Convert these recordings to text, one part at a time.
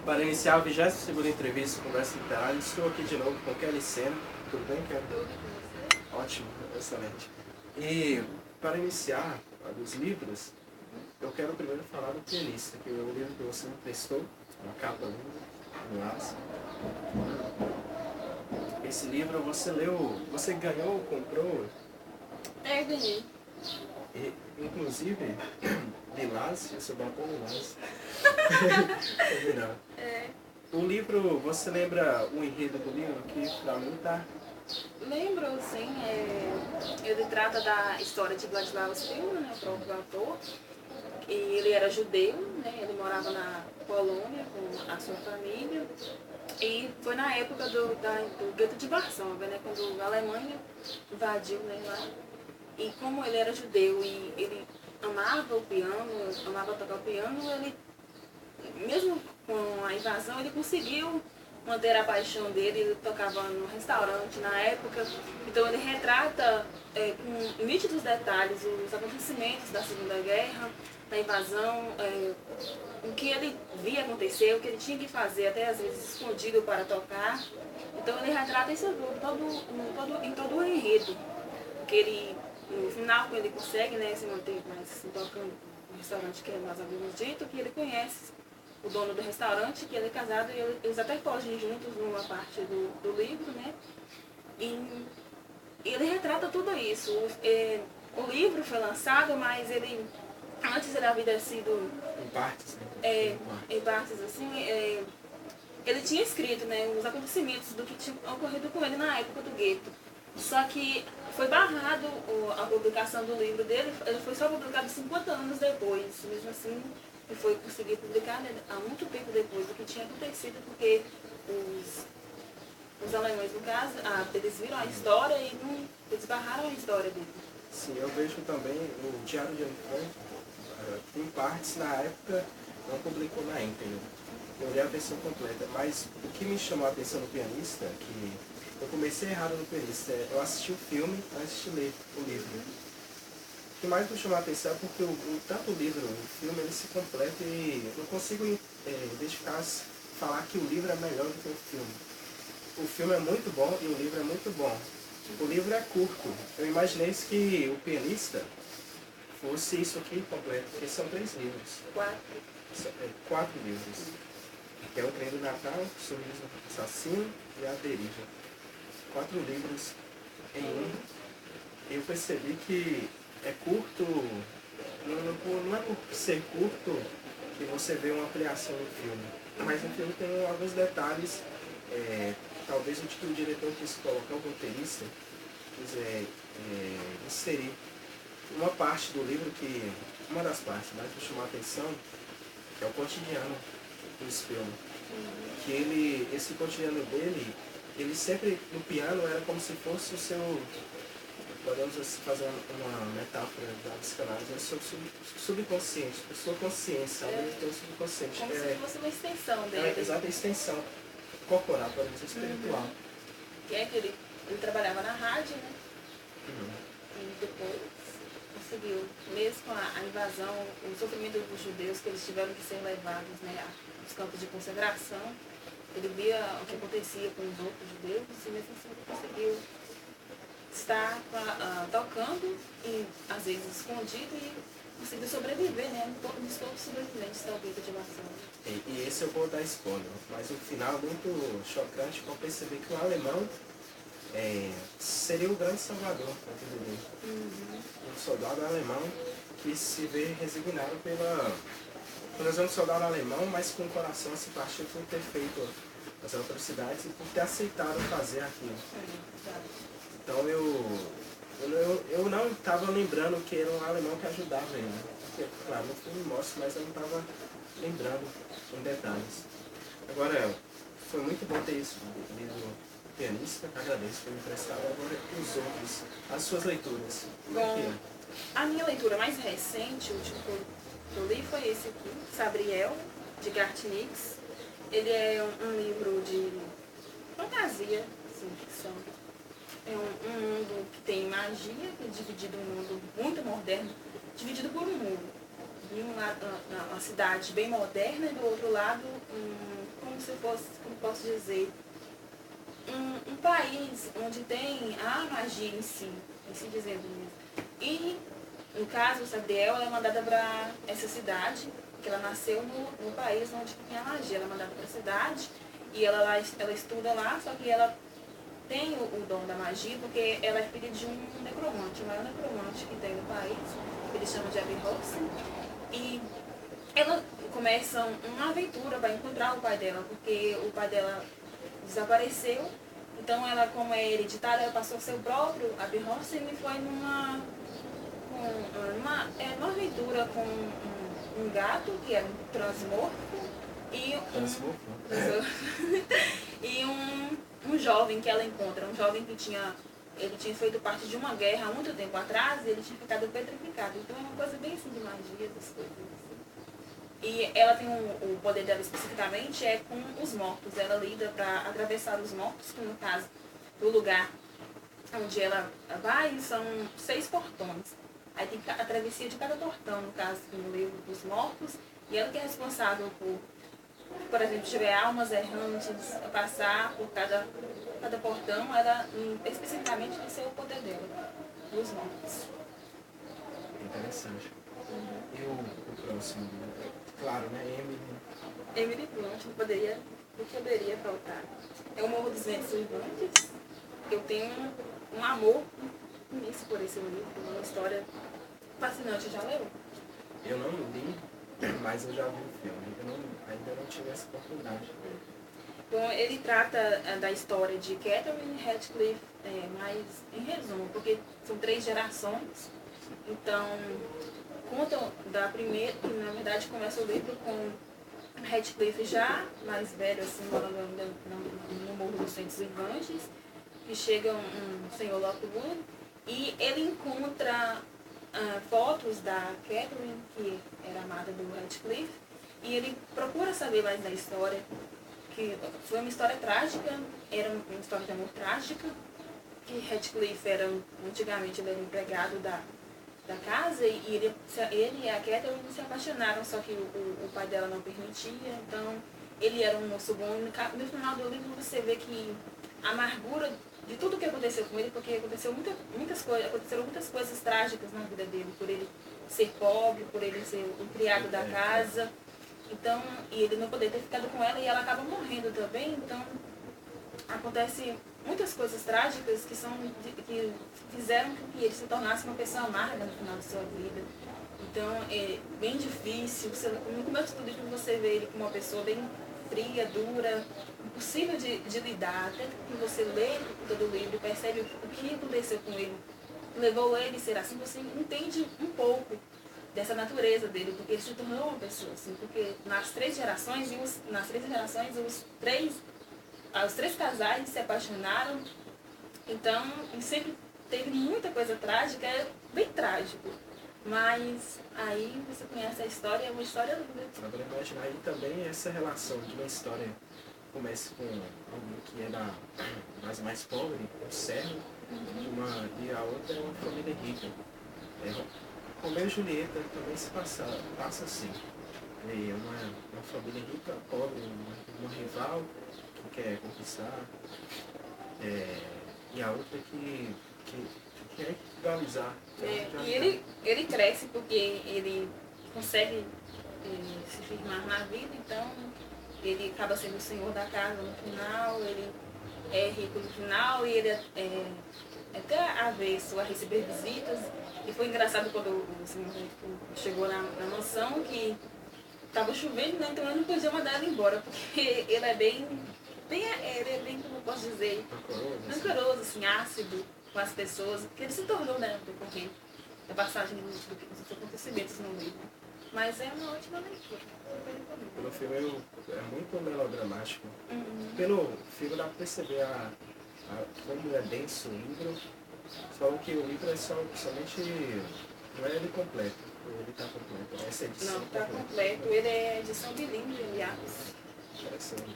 Para iniciar a 22ª entrevista com Conversa Literária, estou aqui de novo com Kelly Sena. Tudo bem, Kelly? Tudo com você? Ótimo, excelente. E para iniciar os livros, eu quero primeiro falar do Pianista, que é o livro que você me prestou, uma capa linda, um laço. Esse livro você leu, você ganhou, comprou? É, ganhei. E, inclusive, Lilás, você botou Lilás. Combinado. É. O livro, você lembra o enredo do livro? Que pra mim tá... Lembro, sim, ele trata da história de Vladimir Filho, né, o próprio autor. E ele era judeu, né, ele morava na Polônia com a sua família. E foi na época do gueto de Varsóvia, né, quando a Alemanha invadiu, né, lá. E como ele era judeu e ele amava o piano, amava tocar o piano, ele, mesmo com a invasão, ele conseguiu manter a paixão dele. Ele tocava no restaurante na época, então ele retrata com nítidos detalhes os acontecimentos da Segunda Guerra, da invasão, o que ele via acontecer, o que ele tinha que fazer, até às vezes escondido para tocar. Então ele retrata isso em todo o enredo, porque ele, no final, quando ele consegue, né, se manter mais tocando no restaurante, que nós havíamos dito, que ele conhece o dono do restaurante, que ele é casado, e eles até fogem juntos numa parte do livro, né? E ele retrata tudo isso. O livro foi lançado, mas ele, antes ele havia sido... Em partes, né? em partes, assim, ele tinha escrito, né, os acontecimentos do que tinha ocorrido com ele na época do gueto. Só que foi barrado a publicação do livro dele, ele foi só publicado 50 anos depois. Mesmo assim, ele foi conseguir publicar, né, há muito tempo depois do que tinha acontecido, porque os alemães, no caso, eles viram a história e eles barraram a história dele. Sim, eu vejo também o Diário de Anne Frank, em partes, na época, não publicou na íntegra. Eu olhei a versão completa, mas o que me chamou a atenção no Pianista, que eu comecei errado no Pianista, eu assisti o filme antes de ler o livro. O que mais me chamou a atenção é porque tanto o livro, o filme, ele se completa e eu não consigo identificar, falar que o livro é melhor do que o filme. O filme é muito bom e o livro é muito bom. O livro é curto. Eu imaginei que o Pianista fosse isso aqui completo, porque são 3 livros. 4 livros. Que é o Trem do Natal, o Sorriso Assassino e a Deriva. 4 livros em um. Eu percebi que é curto, não é por ser curto que você vê uma ampliação no filme. Mas o filme tem alguns detalhes, talvez o que o diretor quis colocar, o roteirista, quiser inserir uma parte do livro que, uma das partes mais me chamou a atenção, que é o cotidiano do Spielmann. Que esse cotidiano dele, ele sempre, no piano, era como se fosse o seu, podemos fazer uma metáfora da psicanálise, é o seu subconsciente, a sua consciência, ele tem o subconsciente. Como se fosse uma extensão dele. Exato, a extensão corporal, podemos dizer, espiritual. Que é que ele trabalhava na rádio, né? E depois conseguiu, mesmo com a invasão, o sofrimento dos judeus, que eles tiveram que ser levados, né, aos campos de consagração, ele via o que acontecia com os outros judeus e mesmo assim ele conseguiu estar tocando, e às vezes escondido, e conseguiu sobreviver, né? Um dos poucos sobreviventes da vida de Varsóvia. E esse eu vou dar spoiler, mas o final é muito chocante para perceber que o alemão seria o grande salvador da vida dele. Um soldado alemão que se vê resignado por exemplo, um soldado alemão, mas com o coração a se partir por ter feito as atrocidades e por ter aceitado fazer aquilo. Então eu não estava lembrando que era um alemão que ajudava ele. Porque, claro, no filme mostra, mas eu não estava lembrando em detalhes. Agora, foi muito bom ter isso lido Pianista, agradeço por me emprestar. Agora, os outros, as suas leituras. Como é que é? A minha leitura mais recente, o último que eu li, foi esse aqui, Sabriel, de Garth Nix. Ele é um livro de fantasia, assim, ficção. É um mundo que tem magia, que é dividido em um mundo muito moderno, dividido por um muro. De um lado, uma cidade bem moderna, e do outro lado, como se fosse, como posso dizer, um país onde tem a magia em si dizendo mesmo. E, no caso, Sabriel, ela é mandada para essa cidade, que ela nasceu no país onde tem a magia. Ela é mandada para a cidade e ela estuda lá, só que ela tem o dom da magia porque ela é filha de um necromante, o maior necromante que tem no país, que eles chamam de Abby Hodgson. E ela começa uma aventura para encontrar o pai dela, porque o pai dela desapareceu. Então ela, como é hereditária, ela passou a ser o próprio Abby Hodgson e foi numa aventura com um gato, que era um transmorfo, e e um jovem que ela encontra, um jovem que ele tinha feito parte de uma guerra há muito tempo atrás e ele tinha ficado petrificado. Então é uma coisa bem assim de magia, essas coisas assim. E ela tem o poder dela especificamente é com os mortos. Ela lida para atravessar os mortos, que no caso, do lugar onde ela vai, são 6 portões. Aí tem a travessia de cada portão, no caso, no livro dos mortos. E ela que é responsável por exemplo, se tiver almas errantes a passar por cada portão, ela especificamente vai ser o poder dela, dos mortos. Interessante. E o próximo? Claro, né? Emily Blunt, não poderia faltar. É o Morro dos Ventos Uivantes. Eu tenho um amor imenso por esse livro, uma história fascinante. Já leu? Eu não li, mas eu já vi o filme. Ainda não tive essa oportunidade. Bom, ele trata da história de Catherine Radcliffe, mas em resumo, porque são 3 gerações. Então, contam da primeira, que na verdade começa o livro com Radcliffe já mais velho, assim, morando ainda no Morro dos Ventos Uivantes, que chega um senhor Lockwood e ele encontra fotos da Catherine, que era amada do Radcliffe, e ele procura saber mais da história, que foi uma história trágica, era uma história de amor trágica, que Radcliffe antigamente ele era empregado da casa, e ele e a Catherine se apaixonaram, só que o pai dela não permitia, então ele era um moço bom, e no final do livro você vê que a amargura de tudo que aconteceu com ele, porque aconteceram muitas coisas trágicas na vida dele, por ele ser pobre, por ele ser o criado da casa, então, e ele não poder ter ficado com ela, e ela acaba morrendo também, então acontece muitas coisas trágicas que fizeram com que ele se tornasse uma pessoa amarga no final de sua vida. Então é bem difícil, no começo do livro você vê ele como uma pessoa bem fria, dura, impossível de lidar, até que você lê todo o livro e percebe o que aconteceu com ele, levou ele a ser assim, você entende um pouco dessa natureza dele, porque ele se tornou uma pessoa assim, porque nas 3 gerações os três casais se apaixonaram, então sempre teve muita coisa trágica, é bem trágico, mas aí você conhece a história, é uma história linda. Agora imaginar aí também essa relação de uma história começa com alguém que era mais pobre, um servo, e a outra é uma família rica. Romeu e Julieta também se passa assim. É uma família rica, pobre, uma rival que quer conquistar, e a outra que quer rivalizar. E ele cresce porque ele consegue se firmar na vida, então ele acaba sendo o senhor da casa no final, ele é rico no final e ele é até avesso a receber visitas. E foi engraçado quando o senhor chegou na mansão que estava chovendo, né? Então eu não podia mandar ela embora, porque ele é bem, como eu posso dizer, rancoroso, assim, ácido com as pessoas, que ele se tornou, né, no decorrer da passagem dos acontecimentos no livro. Mas é uma ótima leitura. Pelo filme é muito melodramático. Pelo filme dá para perceber como é denso o livro, só que o livro é somente, não é ele completo, ele está completo, essa edição não, está completo, ele é edição bilíngue, aliás. Interessante.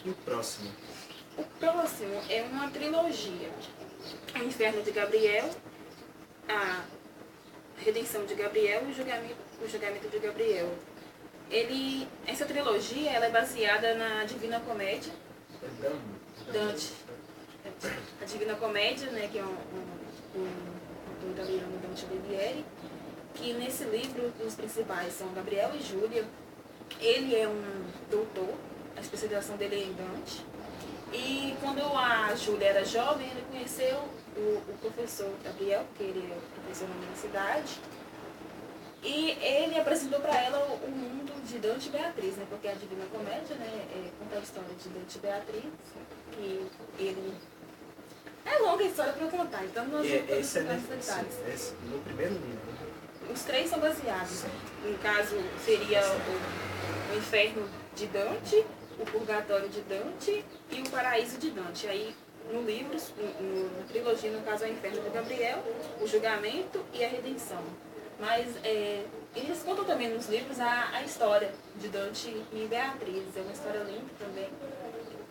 E o próximo? O próximo é uma trilogia. O Inferno de Gabriel, a Redenção de Gabriel e o Julgamento de Gabriel. Essa trilogia ela é baseada na Divina Comédia. Dante. A Divina Comédia, né, que é um autor italiano, Dante Alighieri, que nesse livro os principais são Gabriel e Júlia. Ele é um doutor, a especialização dele é em Dante. E quando a Júlia era jovem, ele conheceu o professor Gabriel, que ele é professor na universidade, e ele apresentou para ela o mundo de Dante e Beatriz, né? Porque a Divina Comédia, né, conta a história de Dante e Beatriz, que ele... É longa a história para eu contar, então não vou contar os detalhes. No primeiro livro. Os três são baseados. No caso, seria o inferno de Dante, o purgatório de Dante e o paraíso de Dante. Aí, no livro, na trilogia, no caso, é o inferno de Gabriel, o julgamento e a redenção. Mas eles contam também nos livros a história de Dante e Beatriz. É uma história linda também.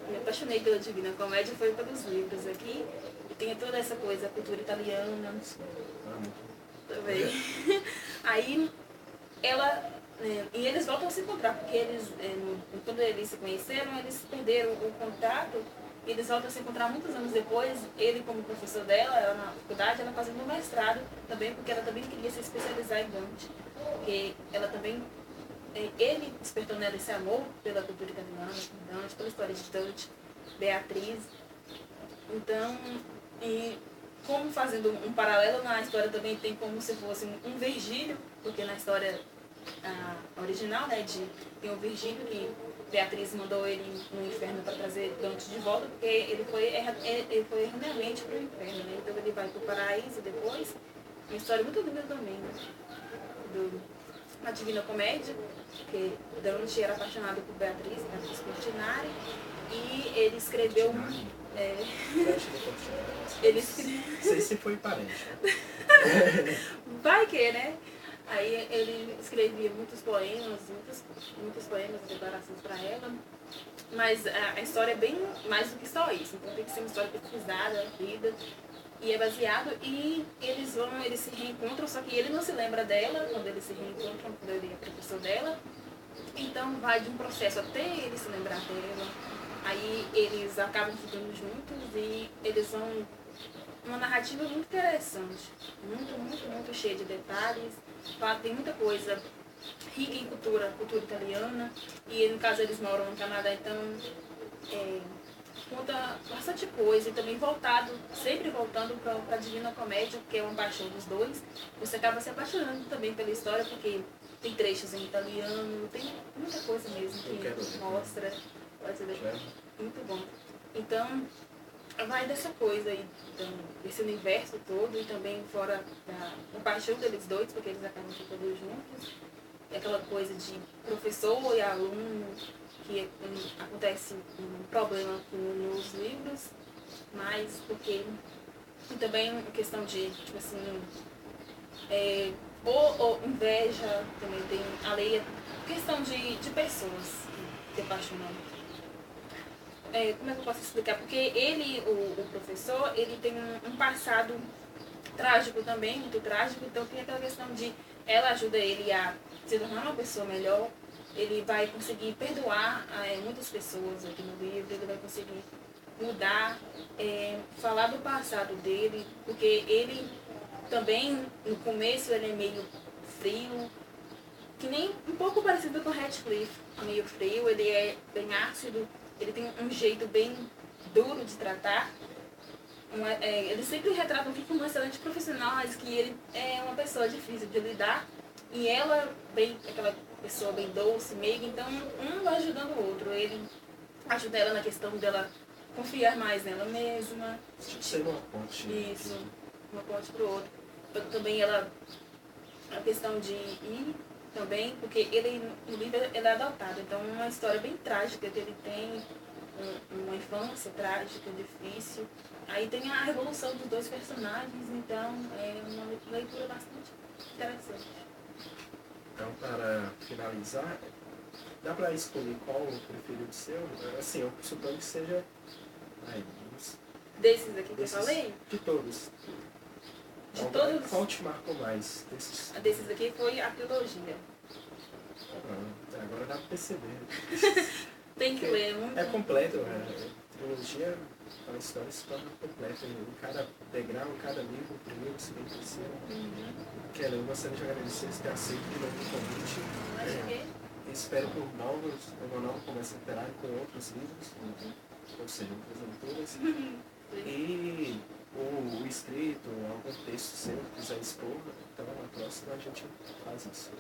Me apaixonei pela Divina Comédia, foi pelos livros aqui. E tem toda essa coisa, a cultura italiana. Também. Aí, e eles voltam a se encontrar, porque eles, quando eles se conheceram, eles perderam o contato. E eles voltam a se encontrar muitos anos depois, ele como professor dela, ela na faculdade, ela fazendo um mestrado também, porque ela também queria se especializar em Dante. Porque ela também, ele despertou nela esse amor pela cultura italiana, por Dante, pela história de Dante, Beatriz. Então, como fazendo um paralelo, na história também tem como se fosse um Virgílio, porque na história original, né, tem um Virgílio que Beatriz mandou ele no inferno para trazer Dante de volta, porque ele foi erroneamente para o inferno, né? Então ele vai para o paraíso depois. Uma história muito linda também, né? A Divina Comédia, porque Dante era apaixonado por Beatriz Portinari, e ele escreveu Não sei se foi parente. Vai que, né? Aí ele escrevia muitos poemas, declarações para ela. Mas a história é bem mais do que só isso. Então tem que ser uma história pesquisada, lida. E é baseado, e eles se reencontram, só que ele não se lembra dela quando eles se reencontram, quando ele é professor dela. Então vai de um processo até ele se lembrar dela. Aí eles acabam ficando juntos e eles vão... Uma narrativa muito interessante, muito cheia de detalhes. Tem muita coisa rica em cultura italiana. E no caso eles moram no Canadá, então conta bastante coisa. E também sempre voltando para a Divina Comédia, que é uma paixão dos dois. Você acaba se apaixonando também pela história, porque tem trechos em italiano, tem muita coisa mesmo que mostra. Pode ser muito bom. Então, vai dessa coisa aí, então, desse universo todo, e também fora da paixão deles dois, porque eles acabam ficando juntos. É aquela coisa de professor e aluno, que acontece um problema nos livros, mas porque... E também a questão de, tipo assim, ou inveja, também tem alheia, questão de pessoas se apaixonando. Como é que eu posso explicar? Porque ele, o professor, ele tem um passado trágico também, muito trágico, então tem aquela questão de ela ajuda ele a se tornar uma pessoa melhor, ele vai conseguir perdoar muitas pessoas aqui no livro, ele vai conseguir mudar, falar do passado dele, porque ele também, no começo, ele é meio frio, que nem um pouco parecido com Radcliffe, meio frio, ele é bem ácido. Ele tem um jeito bem duro de tratar. Ele sempre retrata como um excelente profissional, mas que ele é uma pessoa difícil de lidar. E ela, aquela pessoa bem doce, meiga, então um vai ajudando o outro. Ele ajuda ela na questão dela confiar mais nela mesma. Ser uma ponte. Isso, uma ponte para o outro. Também a questão de ir também, porque no livro ele é adotado, então é uma história bem trágica que ele tem, uma infância trágica, difícil. Aí tem a revolução dos dois personagens, então é uma leitura bastante interessante. Então, para finalizar, dá para escolher qual o preferido seu? Assim, eu suponho que seja... Desses aqui que eu falei? De todos. De todos? Qual te marcou mais? Desses aqui foi a trilogia. Agora perceber. Tem que ler, é muito. É completo, a trilogia, a história se torna completa. Em cada degrau, em cada livro, o primeiro, o segundo, o terceiro. Kelly, eu gostaria de agradecer por ter aceito de novo o convite. Espero por uma nova conversa literária com outros livros, ou seja, outras leituras. E o escrito, algum texto seu que quiser expor, então na próxima a gente faz isso.